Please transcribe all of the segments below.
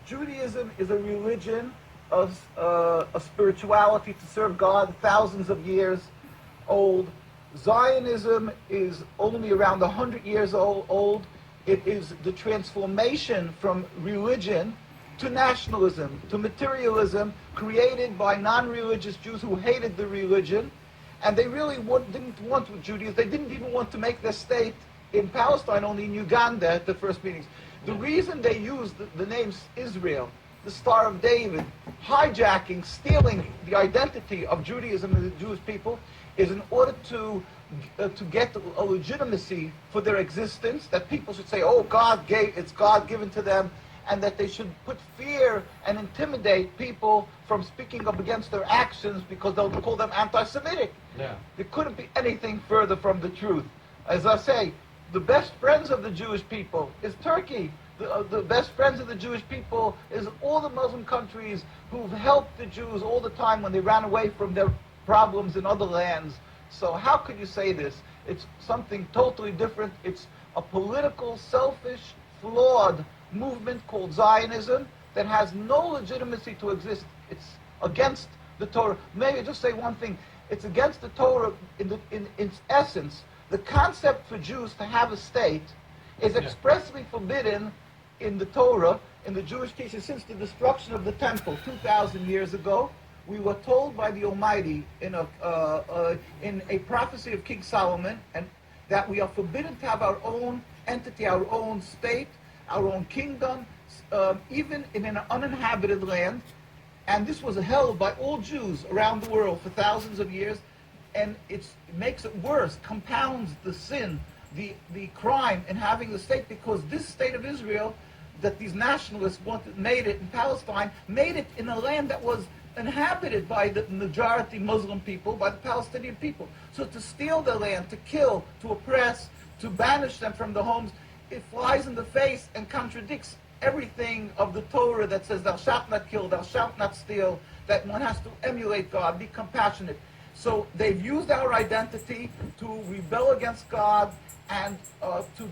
Judaism is a religion, a spirituality to serve God, thousands of years old. Zionism is only around 100 years old. It is the transformation from religion to nationalism, to materialism, created by non-religious Jews who hated the religion, and they really didn't want Judaism. They didn't even want to make their state in Palestine, only in Uganda at the first meetings. The reason they used the name Israel, the Star of David, hijacking, stealing the identity of Judaism and the Jewish people, is in order to get a legitimacy for their existence, that people should say, oh, it's God given to them, and that they should put fear and intimidate people from speaking up against their actions because they'll call them anti-Semitic. Yeah. There couldn't be anything further from the truth. As I say, the best friends of the Jewish people is Turkey. The best friends of the Jewish people is all the Muslim countries who've helped the Jews all the time when they ran away from their problems in other lands. So how could you say this? It's something totally different. It's a political, selfish, flawed movement called Zionism that has no legitimacy to exist. It's against the Torah. Maybe just say one thing. It's against the Torah in its essence. The concept for Jews to have a state is expressly forbidden in the Torah, in the Jewish teaching, since the destruction of the temple 2,000 years ago. We were told by the Almighty in a prophecy of King Solomon, and that we are forbidden to have our own entity, our own state, our own kingdom, even in an uninhabited land. And this was held by all Jews around the world for thousands of years, and it makes it worse, compounds the sin, the crime in having the state, because this state of Israel that these nationalists made it in Palestine, made it in a land that was inhabited by the majority Muslim people, by the Palestinian people. So to steal their land, to kill, to oppress, to banish them from their homes, it flies in the face and contradicts everything of the Torah that says thou shalt not kill, thou shalt not steal, that one has to emulate God, be compassionate. So they've used our identity to rebel against God and to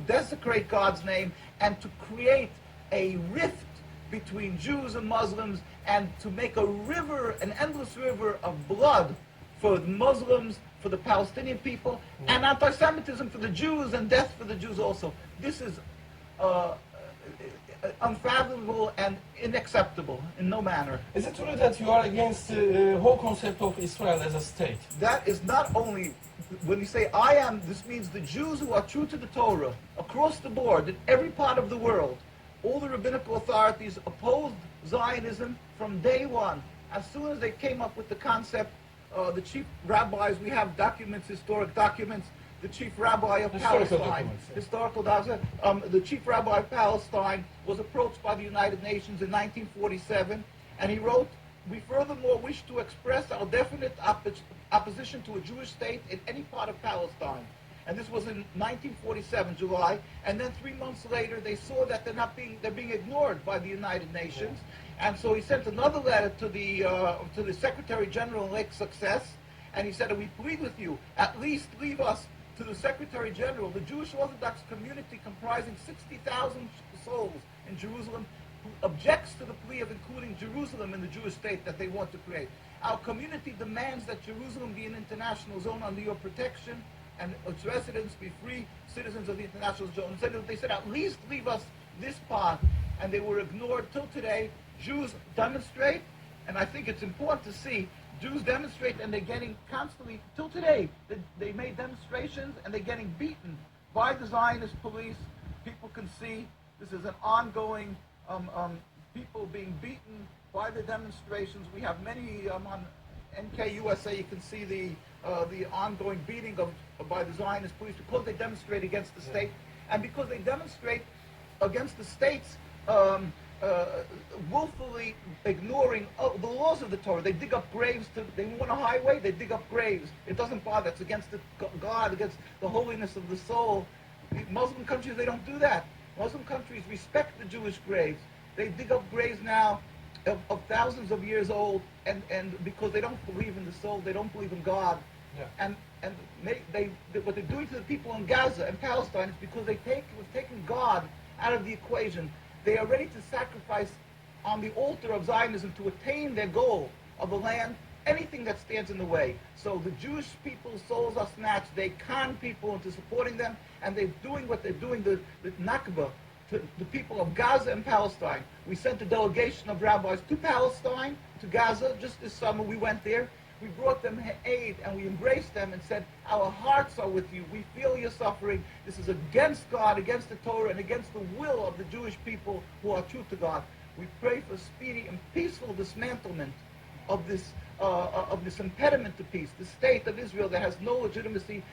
desecrate God's name, and to create a rift between Jews and Muslims, and to make a river, an endless river of blood for the Muslims, for the Palestinian people, and anti-Semitism for the Jews, and death for the Jews also. This is unfathomable and unacceptable in no manner. Is it true that you are against the whole concept of Israel as a state? That is not only, when you say I am, this means the Jews who are true to the Torah, across the board, in every part of the world. All the rabbinical authorities opposed Zionism from day one. As soon as they came up with the concept, the chief rabbis, we have documents, historic documents, the chief rabbi of Palestine, the chief rabbi of Palestine was approached by the United Nations in 1947, and he wrote, "We furthermore wish to express our definite opposition to a Jewish state in any part of Palestine." And this was in 1947, July. And then 3 months later, they saw that they're being ignored by the United Nations. And so he sent another letter to the Secretary General Lake Success, and he said, "We plead with you, at least leave us to the Secretary General, the Jewish Orthodox community comprising 60,000 souls in Jerusalem, who objects to the plea of including Jerusalem in the Jewish state that they want to create. Our community demands that Jerusalem be an international zone under your protection, and its residents be free citizens of the international zone." They said, at least leave us this part, and they were ignored till today. Jews demonstrate, and I think it's important to see, Jews demonstrate, and they're getting constantly, till today, they made demonstrations, and they're getting beaten by the Zionist police. People can see this is an ongoing, people being beaten by the demonstrations. We have many on NKUSA, you can see the ongoing beating by the Zionist police because they demonstrate against the state, and because they demonstrate against the states willfully ignoring the laws of the Torah. They dig up graves. They want a highway, they dig up graves. It doesn't bother. It's against God, against the holiness of the soul. Muslim countries, they don't do that. Muslim countries respect the Jewish graves. They dig up graves now of thousands of years old, and because they don't believe in the soul, they don't believe in God. Yeah. And what they're doing to the people in Gaza and Palestine is because we've taken God out of the equation. They are ready to sacrifice on the altar of Zionism to attain their goal of a land, anything that stands in the way. So the Jewish people's souls are snatched. They con people into supporting them, and they're doing what they're doing, the Nakba, to the people of Gaza and Palestine. We sent a delegation of rabbis to Palestine, to Gaza, just this summer. We went there. We brought them aid, and we embraced them and said, our hearts are with you. We feel your suffering. This is against God, against the Torah, and against the will of the Jewish people who are true to God. We pray for speedy and peaceful dismantlement of this impediment to peace, the state of Israel that has no legitimacy